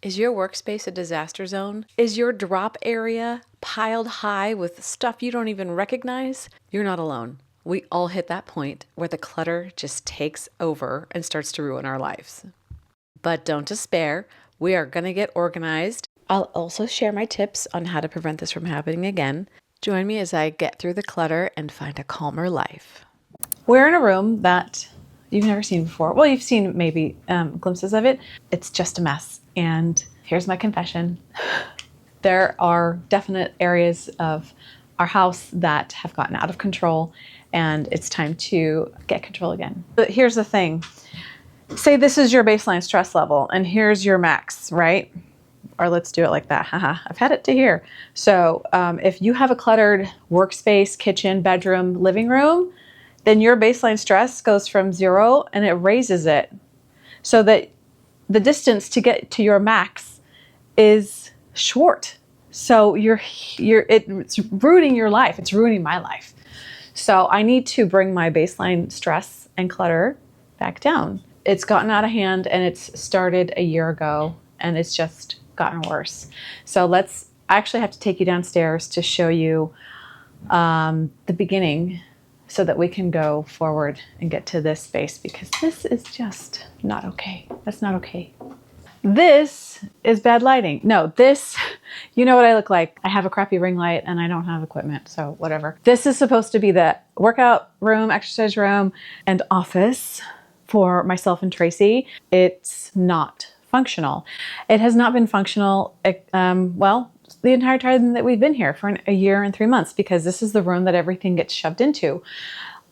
Is your workspace a disaster zone? Is your drop area piled high with stuff you don't even recognize? You're not alone. We all hit that point where the clutter just takes over and starts to ruin our lives. But don't despair. We are going to get organized. I'll also share my tips on how to prevent this from happening again. Join me as I get through the clutter and find a calmer life. We're in a room that you've never seen before. Well, you've seen maybe glimpses of it. It's just a mess. And here's my confession. There are definite areas of our house that have gotten out of control, and it's time to get control again. But here's the thing. Say this is your baseline stress level, and here's your max, right? Or let's do it like that. Haha, I've had it to here. So if you have a cluttered workspace, kitchen, bedroom, living room, then your baseline stress goes from 0 and it raises it so that the distance to get to your max is short. So it's ruining your life. It's ruining my life. So I need to bring my baseline stress and clutter back down. It's gotten out of hand, and it's started a year ago, and it's just gotten worse. So I actually have to take you downstairs to show you the beginning so that we can go forward and get to this space, because this is just not okay. That's not okay. This is bad lighting. No, you know what I look like. I have a crappy ring light and I don't have equipment, so whatever. This is supposed to be the workout room, exercise room, and office for myself and Tracy. It's not functional. It has not been functional, the entire time that we've been here, for a year and 3 months, because this is the room that everything gets shoved into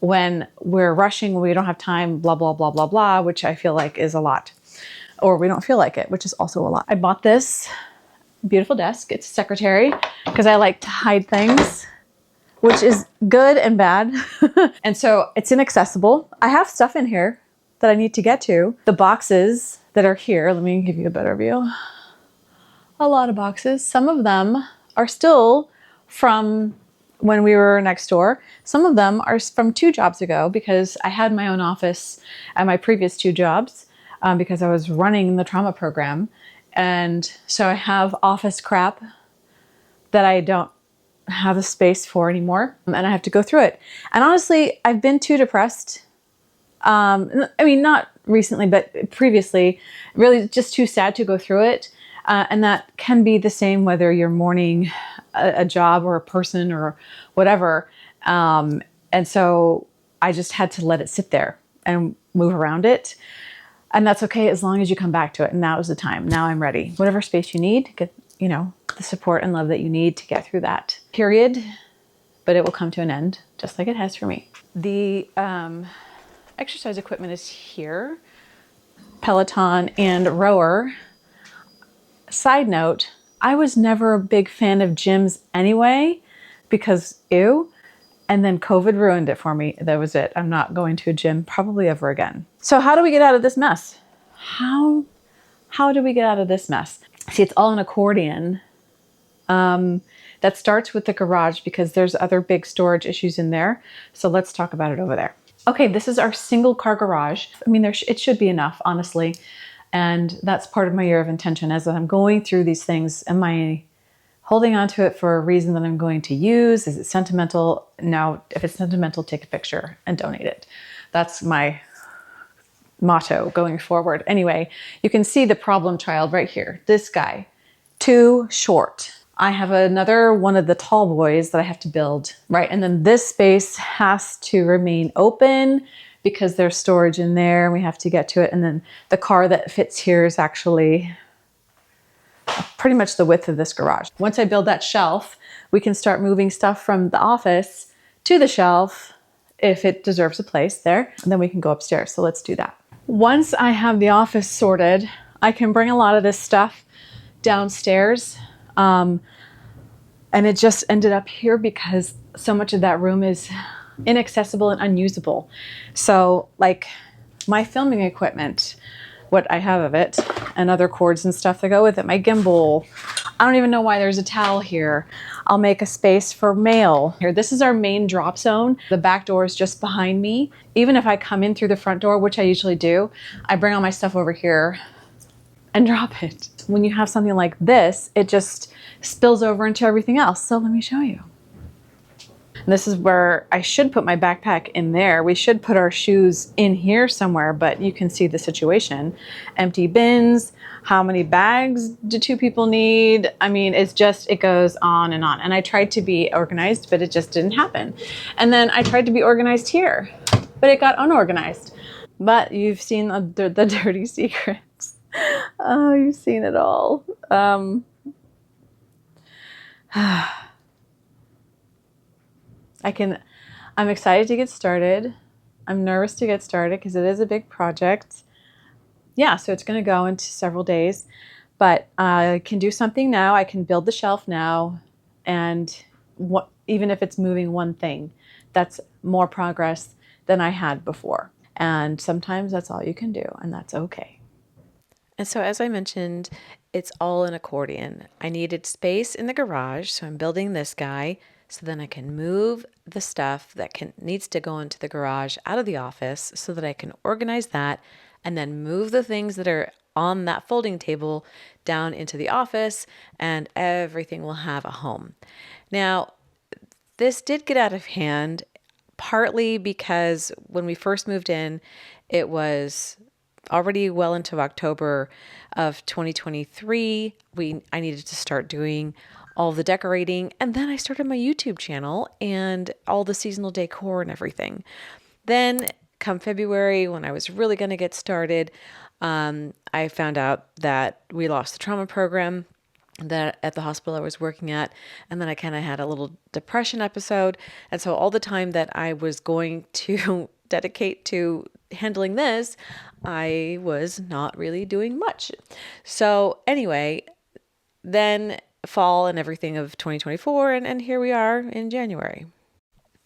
when we're rushing, when we don't have time, blah, blah, blah, blah, blah, which I feel like is a lot. Or we don't feel like it, which is also a lot. I bought this beautiful desk. It's a secretary because I like to hide things, which is good and bad. And so it's inaccessible. I have stuff in here that I need to get to. The boxes that are here, let me give you a better view. A lot of boxes. Some of them are still from when we were next door. Some of them are from 2 jobs ago, because I had my own office at my previous 2 jobs because I was running the trauma program. And so I have office crap that I don't have the space for anymore, and I have to go through it. And honestly, I've been too depressed. Not recently, but previously, really just too sad to go through it. And that can be the same whether you're mourning a job or a person or whatever. And so I just had to let it sit there and move around it. And that's okay as long as you come back to it. And now is the time. Now I'm ready. Whatever space you need, get, the support and love that you need to get through that period. But it will come to an end, just like it has for me. The exercise equipment is here. Peloton and rower. Side note, I was never a big fan of gyms anyway, because ew. And then COVID ruined it for me. That was it. I'm not going to a gym probably ever again. So how do we get out of this mess? How do we get out of this mess? See, it's all an accordion. That starts with the garage, because there's other big storage issues in there. So let's talk about it over there. Okay, this is our single car garage. It should be enough, honestly. And that's part of my year of intention. As I'm going through these things, am I holding on to it for a reason that I'm going to use? Is it sentimental? No, if it's sentimental, take a picture and donate it. That's my motto going forward. Anyway, you can see the problem child right here. This guy, too short. I have another one of the tall boys that I have to build, right? And then this space has to remain open because there's storage in there and we have to get to it. And then the car that fits here is actually pretty much the width of this garage. Once I build that shelf, we can start moving stuff from the office to the shelf if it deserves a place there, and then we can go upstairs. So let's do that. Once I have the office sorted, I can bring a lot of this stuff downstairs. And it just ended up here because so much of that room is inaccessible and unusable. So like my filming equipment, what I have of it, and other cords and stuff that go with it, my gimbal. I don't even know why there's a towel here. I'll make a space for mail here. This is our main drop zone. The back door is just behind me. Even if I come in through the front door, which I usually do, I bring all my stuff over here and drop it. When you have something like this, it just spills over into everything else. So let me show you. And this is where I should put my backpack in there. We should put our shoes in here somewhere, but you can see the situation. Empty bins. How many bags do two people need? I mean, it goes on. And I tried to be organized, but it just didn't happen. And then I tried to be organized here, but it got unorganized. But you've seen the dirty secrets. Oh, you've seen it all. I'm excited to get started. I'm nervous to get started because it is a big project. Yeah, so it's going to go into several days, but I can do something now. I can build the shelf now, and even if it's moving one thing, that's more progress than I had before. And sometimes that's all you can do, and that's okay. And so, as I mentioned, it's all an accordion. I needed space in the garage, so I'm building this guy so then I can move the stuff that needs to go into the garage out of the office so that I can organize that and then move the things that are on that folding table down into the office, and everything will have a home. Now, this did get out of hand, partly because when we first moved in, it was already well into October of 2023. I needed to start doing all the decorating, and then I started my YouTube channel and all the seasonal decor and everything. Then come February, when I was really going to get started, I found out that we lost the trauma program that at the hospital I was working at, and then I kind of had a little depression episode. And so all the time that I was going to dedicate to handling this, I was not really doing much. So anyway, then fall and everything of 2024, and here we are in January.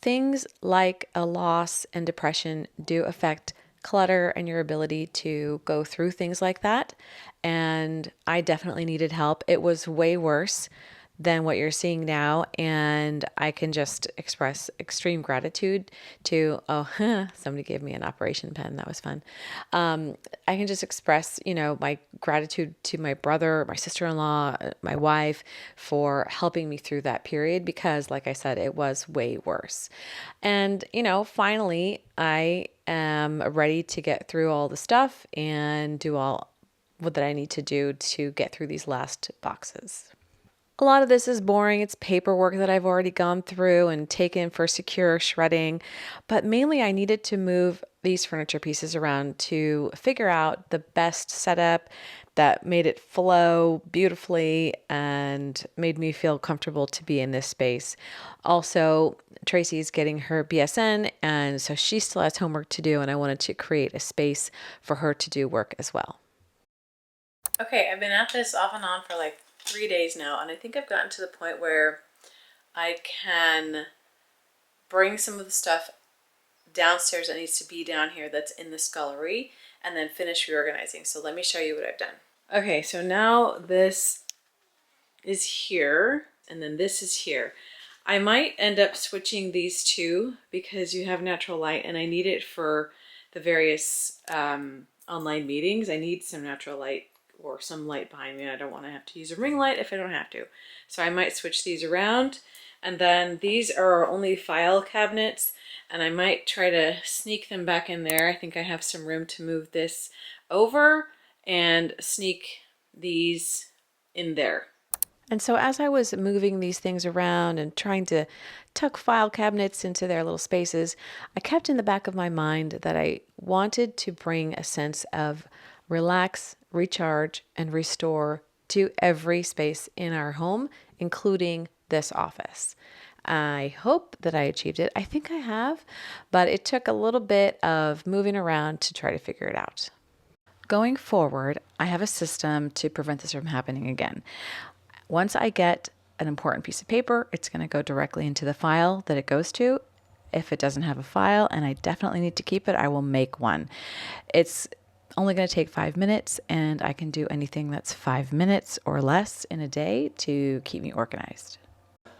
Things like a loss and depression do affect clutter and your ability to go through things like that. And I definitely needed help. It was way worse than what you're seeing now. And I can just express extreme gratitude to, somebody gave me an operation pen. That was fun. I can just express, my gratitude to my brother, my sister-in-law, my wife for helping me through that period because, like I said, it was way worse. And, finally, I am ready to get through all the stuff and do all what that I need to do to get through these last boxes. A lot of this is boring. It's paperwork that I've already gone through and taken for secure shredding. But mainly I needed to move these furniture pieces around to figure out the best setup that made it flow beautifully and made me feel comfortable to be in this space. Also, Tracy's getting her BSN, and so she still has homework to do, and I wanted to create a space for her to do work as well. Okay, I've been at this off and on for like 3 days now, and I think I've gotten to the point where I can bring some of the stuff downstairs that needs to be down here that's in the scullery and then finish reorganizing. So let me show you what I've done. Okay, so now this is here and then this is here. I might end up switching these two because you have natural light and I need it for the various online meetings. I need some natural light or some light behind me. I don't want to have to use a ring light if I don't have to. So I might switch these around. And then these are only file cabinets and I might try to sneak them back in there. I think I have some room to move this over and sneak these in there. And so as I was moving these things around and trying to tuck file cabinets into their little spaces, I kept in the back of my mind that I wanted to bring a sense of relax, recharge, and restore to every space in our home, including this office. I hope that I achieved it. I think I have, but it took a little bit of moving around to try to figure it out. Going forward, I have a system to prevent this from happening again. Once I get an important piece of paper, it's going to go directly into the file that it goes to. If it doesn't have a file and I definitely need to keep it, I will make one. It's only going to take 5 minutes and I can do anything that's 5 minutes or less in a day to keep me organized.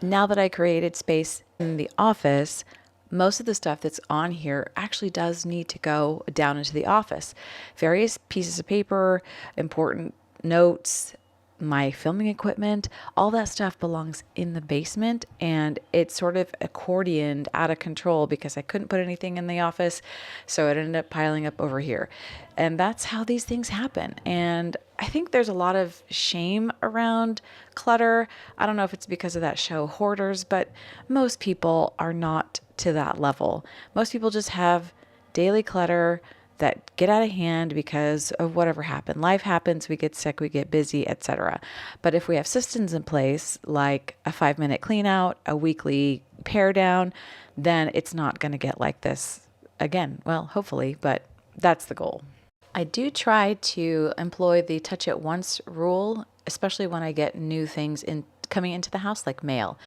Now that I created space in the office, most of the stuff that's on here actually does need to go down into the office. Various pieces of paper, important notes, my filming equipment, all that stuff belongs in the basement, and it's sort of accordioned out of control because I couldn't put anything in the office, so it ended up piling up over here. And that's how these things happen. And I think there's a lot of shame around clutter. I don't know if it's because of that show Hoarders, but most people are not to that level. Most people just have daily clutter that get out of hand because of whatever happened. Life happens, we get sick, we get busy, etc. But if we have systems in place like a 5-minute clean out, a weekly pare down, then it's not going to get like this again. Well, hopefully, but that's the goal. I do try to employ the touch it once rule, especially when I get new things in coming into the house like mail.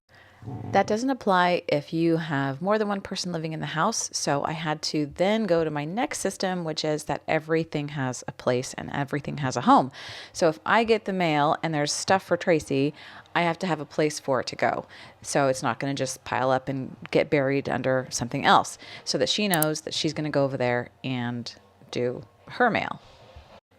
That doesn't apply if you have more than one person living in the house. So I had to then go to my next system, which is that everything has a place and everything has a home. So if I get the mail and there's stuff for Tracy, I have to have a place for it to go. So it's not going to just pile up and get buried under something else, so that she knows that she's going to go over there and do her mail.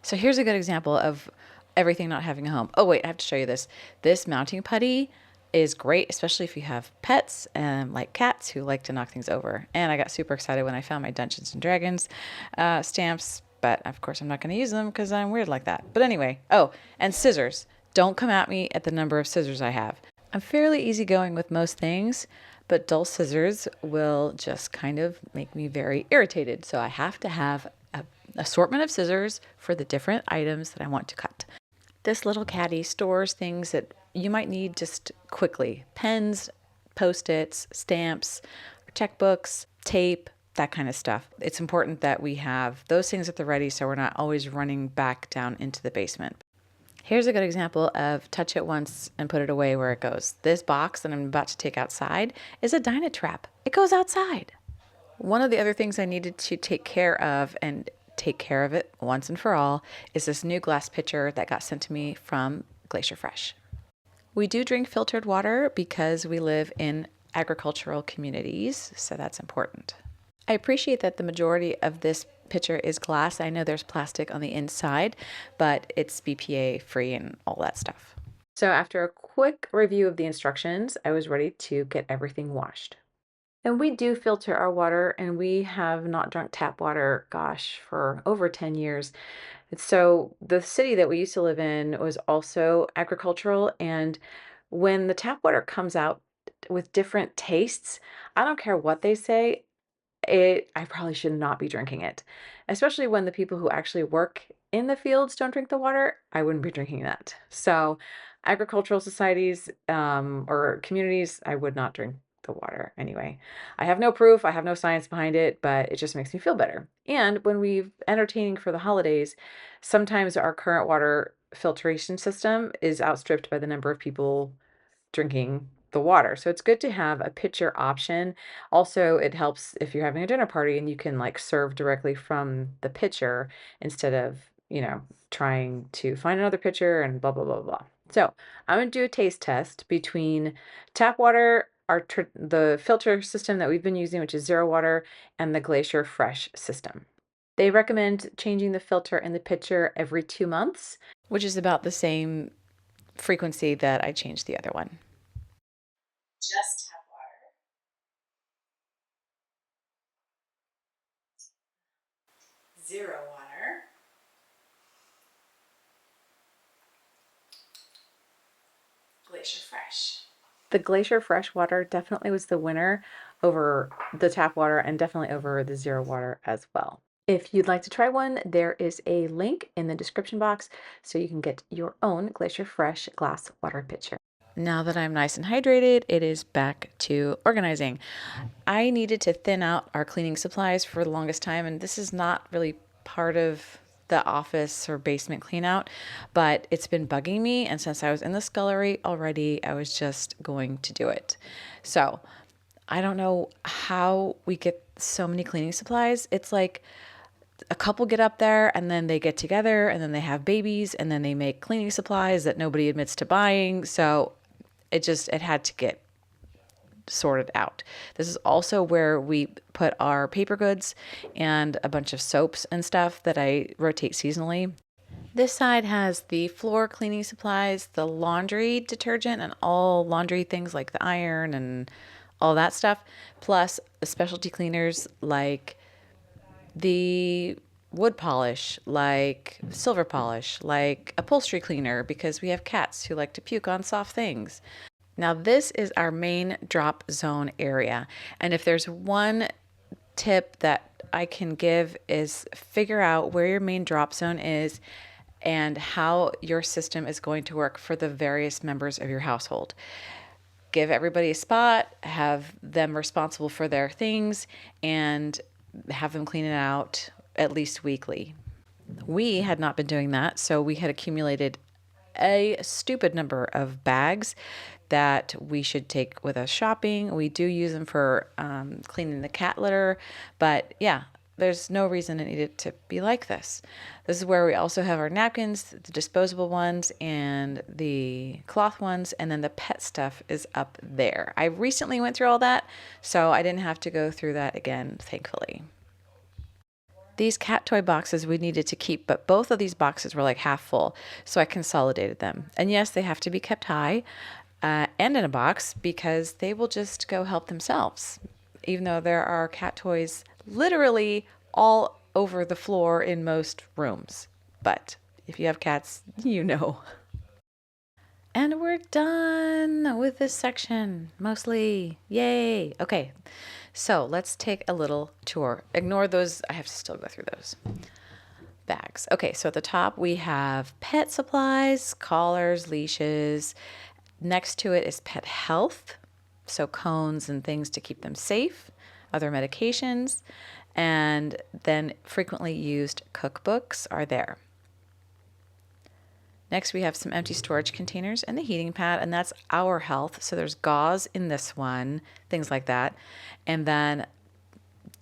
So here's a good example of everything not having a home. Oh, wait, I have to show you this. This mounting putty is great, especially if you have pets like cats who like to knock things over. And I got super excited when I found my Dungeons and Dragons stamps, but of course I'm not going to use them because I'm weird like that. But anyway, oh, and scissors. Don't come at me at the number of scissors I have. I'm fairly easygoing with most things, but dull scissors will just kind of make me very irritated. So I have to have an assortment of scissors for the different items that I want to cut. This little caddy stores things that you might need just quickly: pens, post-its, stamps, checkbooks, tape, that kind of stuff. It's important that we have those things at the ready so we're not always running back down into the basement. Here's a good example of touch it once and put it away where it goes. This box that I'm about to take outside is a Dynatrap. It goes outside. One of the other things I needed to take care of, and take care of it once and for all, is this new glass pitcher that got sent to me from Glacier Fresh. We do drink filtered water because we live in agricultural communities, so that's important. I appreciate that the majority of this pitcher is glass. I know there's plastic on the inside, but it's BPA free and all that stuff. So after a quick review of the instructions, I was ready to get everything washed. And we do filter our water, and we have not drunk tap water, gosh, for over 10 years. So the city that we used to live in was also agricultural, and when the tap water comes out with different tastes, I don't care what they say, I probably should not be drinking it. Especially when the people who actually work in the fields don't drink the water, I wouldn't be drinking that. So agricultural societies or communities, I would not drink the water anyway. I have no proof, I have no science behind it, but it just makes me feel better. And when we're entertaining for the holidays, sometimes our current water filtration system is outstripped by the number of people drinking the water. So it's good to have a pitcher option. Also, it helps if you're having a dinner party and you can like serve directly from the pitcher instead of, trying to find another pitcher and blah, blah, blah, blah. So I'm going to do a taste test between tap water, the filter system that we've been using, which is Zero Water, and the Glacier Fresh system. They recommend changing the filter in the pitcher every 2 months, which is about the same frequency that I changed the other one. Just tap water. Zero water. Glacier Fresh. The Glacier Fresh water definitely was the winner over the tap water, and definitely over the Zero Water as well. If you'd like to try one, there is a link in the description box so you can get your own Glacier Fresh glass water pitcher. Now that I'm nice and hydrated, it is back to organizing. I needed to thin out our cleaning supplies for the longest time, and this is not really part of the office or basement clean out, but it's been bugging me, and since I was in the scullery already, I was just going to do it. So I don't know how we get so many cleaning supplies. It's like a couple get up there and then they get together and then they have babies and then they make cleaning supplies that nobody admits to buying. So it had to get sorted out. This is also where we put our paper goods and a bunch of soaps and stuff that I rotate seasonally. This side has the floor cleaning supplies, the laundry detergent, and all laundry things like the iron and all that stuff, plus the specialty cleaners like the wood polish, like silver polish, like upholstery cleaner, because we have cats who like to puke on soft things. Now, this is our main drop zone area. And if there's one tip that I can give is figure out where your main drop zone is and how your system is going to work for the various members of your household. Give everybody a spot, have them responsible for their things, and have them clean it out at least weekly. We had not been doing that, so we had accumulated a stupid number of bags that we should take with us shopping. We do use them for cleaning the cat litter, but yeah, there's no reason it needed to be like this. This is where we also have our napkins, the disposable ones and the cloth ones, and then the pet stuff is up there. I recently went through all that, so I didn't have to go through that again, thankfully. These cat toy boxes we needed to keep, but both of these boxes were like half full, so I consolidated them. And yes, they have to be kept high and in a box because they will just go help themselves, even though there are cat toys literally all over the floor in most rooms. But if you have cats, you know. And we're done with this section, mostly. Yay. Okay, so let's take a little tour. Ignore those. I have to still go through those bags. Okay, so at the top we have pet supplies, collars, leashes. Next to it is pet health, so cones and things to keep them safe, other medications, and then frequently used cookbooks are there. Next, we have some empty storage containers and the heating pad, and that's our health. So there's gauze in this one, things like that. And then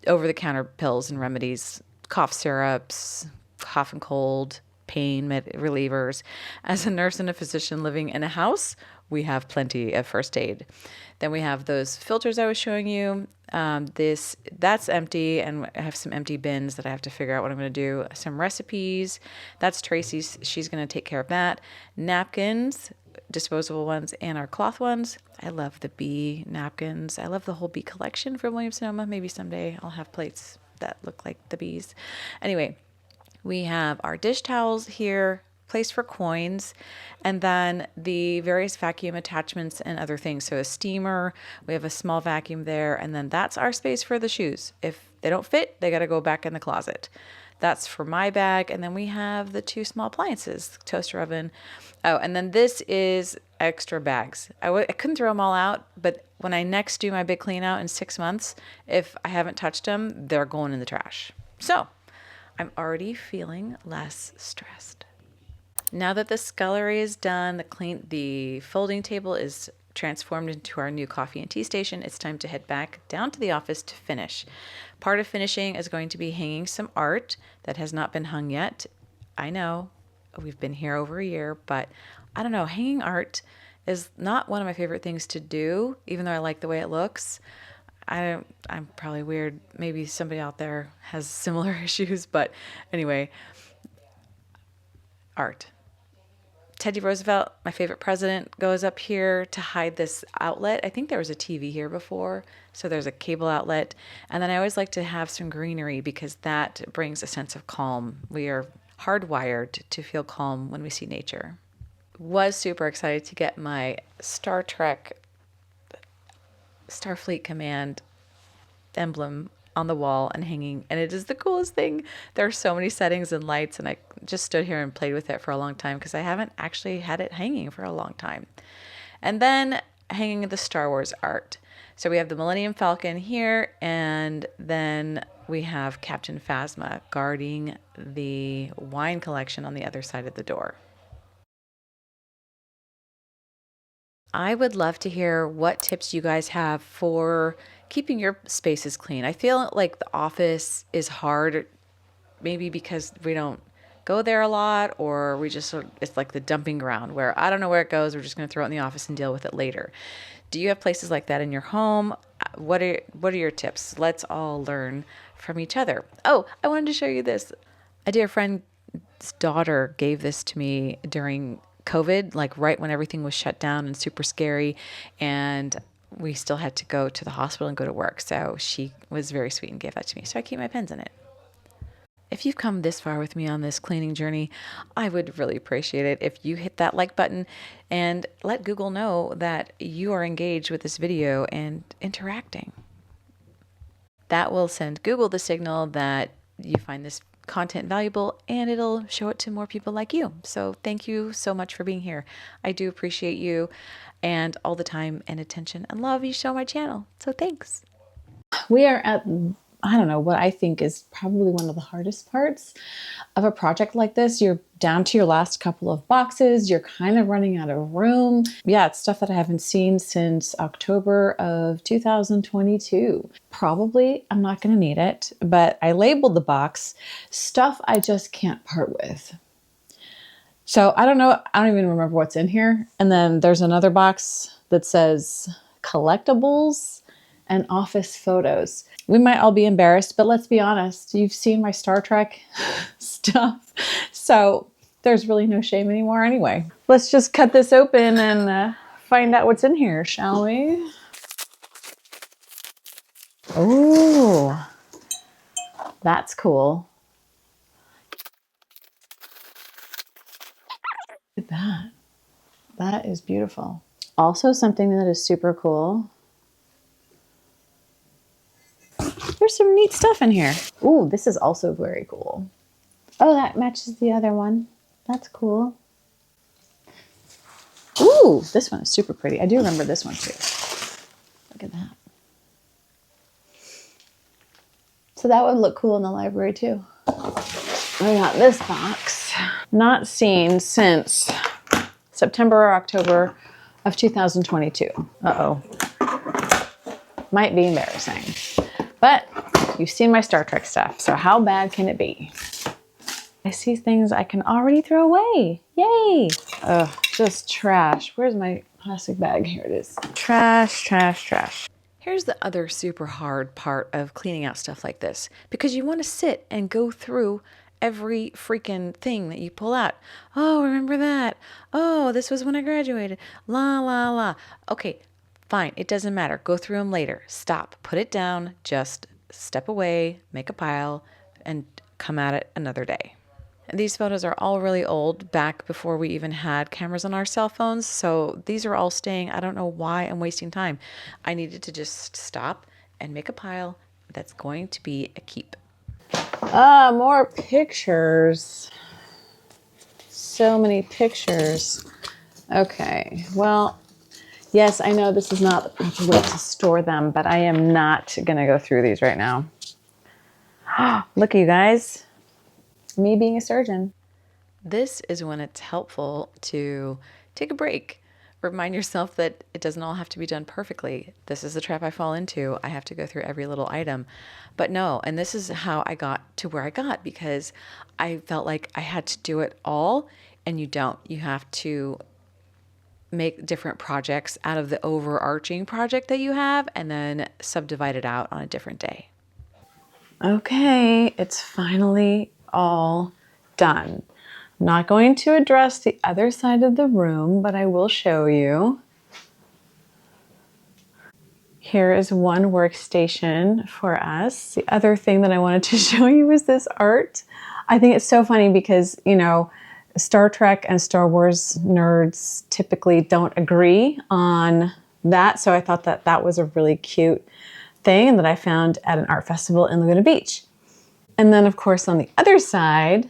over-the-counter pills and remedies, cough syrups, cough and cold, pain relievers. As a nurse and a physician living in a house, we have plenty of first aid. Then we have those filters I was showing you. That's empty, and I have some empty bins that I have to figure out what I'm going to do. Some recipes. That's Tracy's. She's going to take care of that. Napkins, disposable ones, and our cloth ones. I love the bee napkins. I love the whole bee collection from Williams-Sonoma. Maybe someday I'll have plates that look like the bees. Anyway, we have our dish towels here, place for coins, and then the various vacuum attachments and other things. So a steamer, we have a small vacuum there, and then that's our space for the shoes. If they don't fit, they got to go back in the closet. That's for my bag. And then we have the two small appliances, toaster oven. Oh, and then this is extra bags. I couldn't throw them all out, but when I next do my big clean out in 6 months, if I haven't touched them, they're going in the trash. So I'm feeling less stressed. Now that the scullery is done, the folding table is transformed into our new coffee and tea station, it's time to head back down to the office to finish. Part of finishing is going to be hanging some art that has not been hung yet. I know we've been here over a year, but I don't know, hanging art is not one of my favorite things to do, even though I like the way it looks. I'm probably weird. Maybe somebody out there has similar issues, but anyway, art. Teddy Roosevelt, my favorite president, goes up here to hide this outlet. I think there was a TV here before, so there's a cable outlet. And then I always like to have some greenery because that brings a sense of calm. We are hardwired to feel calm when we see nature. Was super excited to get my Star Trek Starfleet Command emblem on the wall and hanging, and it is the coolest thing. There are so many settings and lights, and I just stood here and played with it for a long time because I haven't actually had it hanging for a long time. And then hanging the Star Wars art. So we have the Millennium Falcon here, and then we have Captain Phasma guarding the wine collection on the other side of the door. I would love to hear what tips you guys have for keeping your spaces clean. I feel like the office is hard, maybe because we don't go there a lot, or it's like the dumping ground where I don't know where it goes. We're just going to throw it in the office and deal with it later. Do you have places like that in your home? What are your tips? Let's all learn from each other. Oh, I wanted to show you this. A dear friend daughter gave this to me during COVID, like right when everything was shut down and super scary, and we still had to go to the hospital and go to work. So she was very sweet and gave that to me. So I keep my pens in it. If you've come this far with me on this cleaning journey, I would really appreciate it if you hit that like button and let Google know that you are engaged with this video and interacting. That will send Google the signal that you find this content valuable, and it'll show it to more people like you. So thank you so much for being here. I do appreciate you and all the time and attention and love you show my channel. So thanks. We are at, I don't know, what I think is probably one of the hardest parts of a project like this. You're down to your last couple of boxes. You're kind of running out of room. Yeah, it's stuff that I haven't seen since October of 2022. Probably I'm not going to need it, but I labeled the box stuff I just can't part with. So I don't know. I don't even remember what's in here. And then there's another box that says collectibles and office photos. We might all be embarrassed, but let's be honest. You've seen my Star Trek stuff. So there's really no shame anymore anyway. Let's just cut this open and find out what's in here, shall we? Oh, that's cool. Look at that. That is beautiful. Also something that is super cool. There's some neat stuff in here. Ooh, this is also very cool. Oh, that matches the other one. That's cool. Ooh, this one is super pretty. I do remember this one too. Look at that. So that would look cool in the library too. I got this box. Not seen since September or October of 2022. Uh-oh. Might be embarrassing. But you've seen my Star Trek stuff, so how bad can it be? I see things I can already throw away. Yay! Ugh, just trash. Where's my plastic bag? Here it is. Trash, trash, trash. Here's the other super hard part of cleaning out stuff like this, because you want to sit and go through every freaking thing that you pull out. Oh, remember that? Oh, this was when I graduated. La, la, la. Okay, fine. It doesn't matter. Go through them later. Stop. Put it down. Just step away, make a pile, and come at it another day. And these photos are all really old, back before we even had cameras on our cell phones. So these are all staying. I don't know why I'm wasting time. I needed to just stop and make a pile that's going to be a keep. More pictures. So many pictures. Okay, well, yes, I know this is not the proper way to store them, but I am not going to go through these right now. Look, you guys. Me being a surgeon. This is when it's helpful to take a break. Remind yourself that it doesn't all have to be done perfectly. This is the trap I fall into. I have to go through every little item. But no, and this is how I got to where I got, because I felt like I had to do it all, and you don't. You have to make different projects out of the overarching project that you have and then subdivide it out on a different day. Okay, it's finally all done. I'm not going to address the other side of the room, but I will show you. Here is one workstation for us. The other thing that I wanted to show you is this art. I think it's so funny because, you know, Star Trek and Star Wars nerds typically don't agree on that. So I thought that that was a really cute thing that I found at an art festival in Laguna Beach. And then, of course, on the other side,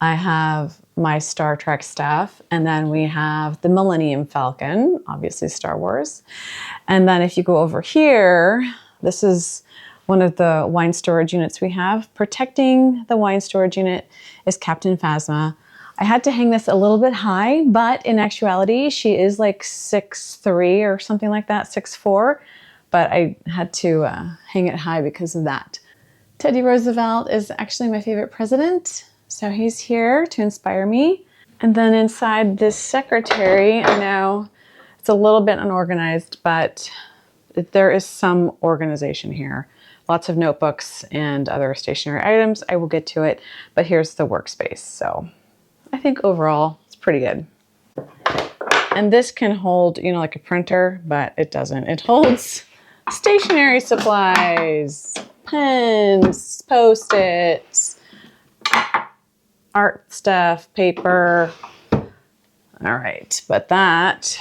I have my Star Trek stuff. And then we have the Millennium Falcon, obviously Star Wars. And then if you go over here, this is one of the wine storage units we have. Protecting the wine storage unit is Captain Phasma. I had to hang this a little bit high, but in actuality, she is like 6'3" or something like that, 6'4". But I had to hang it high because of that. Teddy Roosevelt is actually my favorite president, so he's here to inspire me. And then inside this secretary, I know it's a little bit unorganized, but there is some organization here. Lots of notebooks and other stationery items. I will get to it, but here's the workspace. So I think overall it's pretty good. And this can hold, you know, like a printer, but it doesn't. It holds stationery supplies, pens, Post-its, art stuff, paper. All right, but that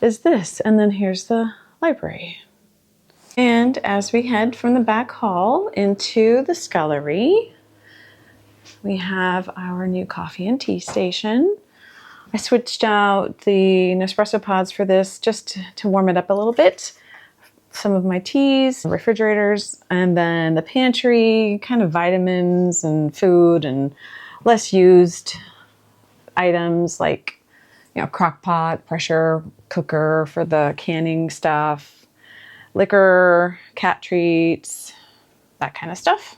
is this. And then here's the library. And as we head from the back hall into the scullery, we have our new coffee and tea station. I switched out the Nespresso pods for this just to warm it up a little bit. Some of my teas, refrigerators, and then the pantry, kind of vitamins and food and less used items like, you know, crock pot, pressure cooker for the canning stuff, liquor, cat treats, that kind of stuff.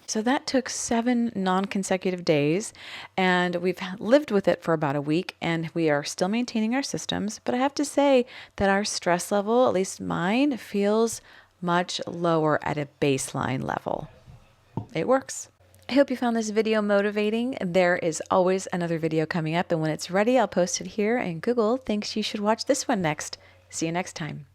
So that took 7 non-consecutive days, and we've lived with it for about a week, and we are still maintaining our systems. But I have to say that our stress level, at least mine, feels much lower at a baseline level. It works. I hope you found this video motivating. There is always another video coming up, and when it's ready, I'll post it here, and Google thinks you should watch this one next. See you next time.